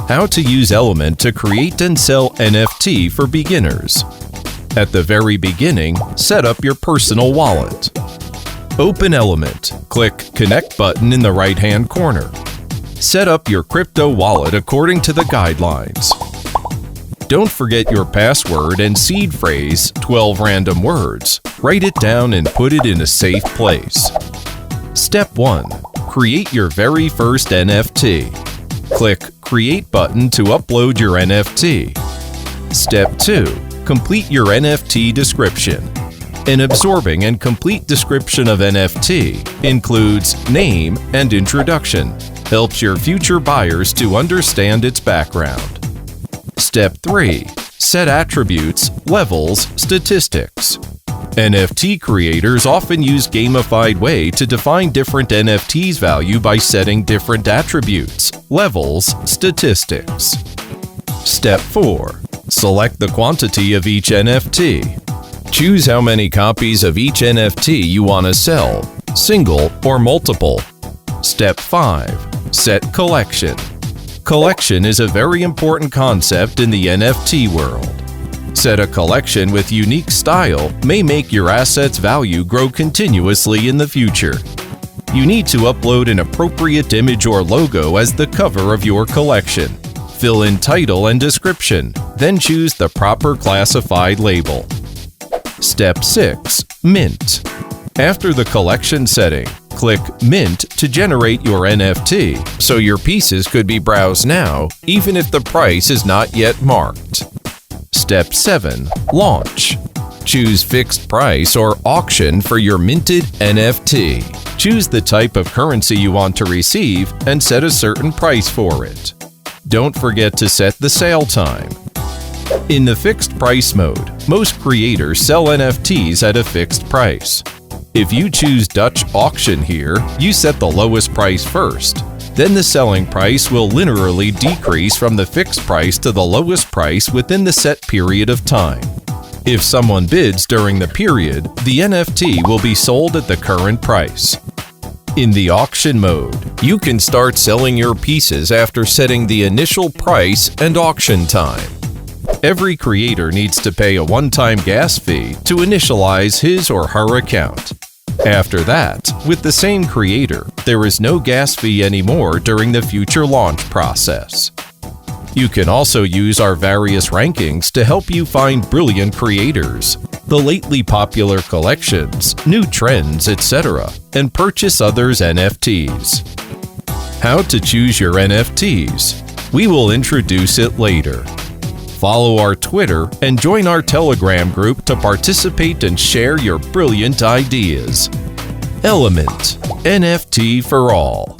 How to use Element to create and sell NFT for beginners. At the very beginning, set up your personal wallet. Open Element. Click Connect button in the right-hand corner. Set up your crypto wallet according to the guidelines. Don't forget your password and seed phrase, 12 random words. Write it down and put it in a safe place. Step 1. Create your very first NFT. Click Create button to upload your NFT. Step 2. Complete your NFT description. An absorbing and complete description of NFT includes name and introduction, helps your future buyers to understand its background. Step 3. Set attributes, levels, statistics. NFT creators often use gamified way to define different NFTs value by setting different attributes, levels, statistics. Step 4. Select the quantity of each NFT. Choose how many copies of each NFT you want to sell, single or multiple. Step 5. Set collection. Collection is a very important concept in the NFT world. Set a collection with unique style may make your asset's value grow continuously in the future. You need to upload an appropriate image or logo as the cover of your collection. Fill in title and description, then choose the proper classified label. Step 6. Mint. After the collection setting, click Mint to generate your NFT, so your pieces could be browsed now, even if the price is not yet marked. Step 7. Launch. Choose fixed price or auction for your minted NFT. Choose the type of currency you want to receive and set a certain price for it. Don't forget to set the sale time. In the fixed price mode, most creators sell NFTs at a fixed price. If you choose Dutch auction here, you set the lowest price first. Then the selling price will linearly decrease from the fixed price to the lowest price within the set period of time. If someone bids during the period, the NFT will be sold at the current price. In the auction mode, you can start selling your pieces after setting the initial price and auction time. Every creator needs to pay a one-time gas fee to initialize his or her account. After that, with the same creator, there is no gas fee anymore during the future launch process. You can also use our various rankings to help you find brilliant creators, the lately popular collections, new trends, etc., and purchase others' NFTs. How to choose your NFTs? We will introduce it later. Follow our Twitter and join our Telegram group to participate and share your brilliant ideas. Element, NFT for all.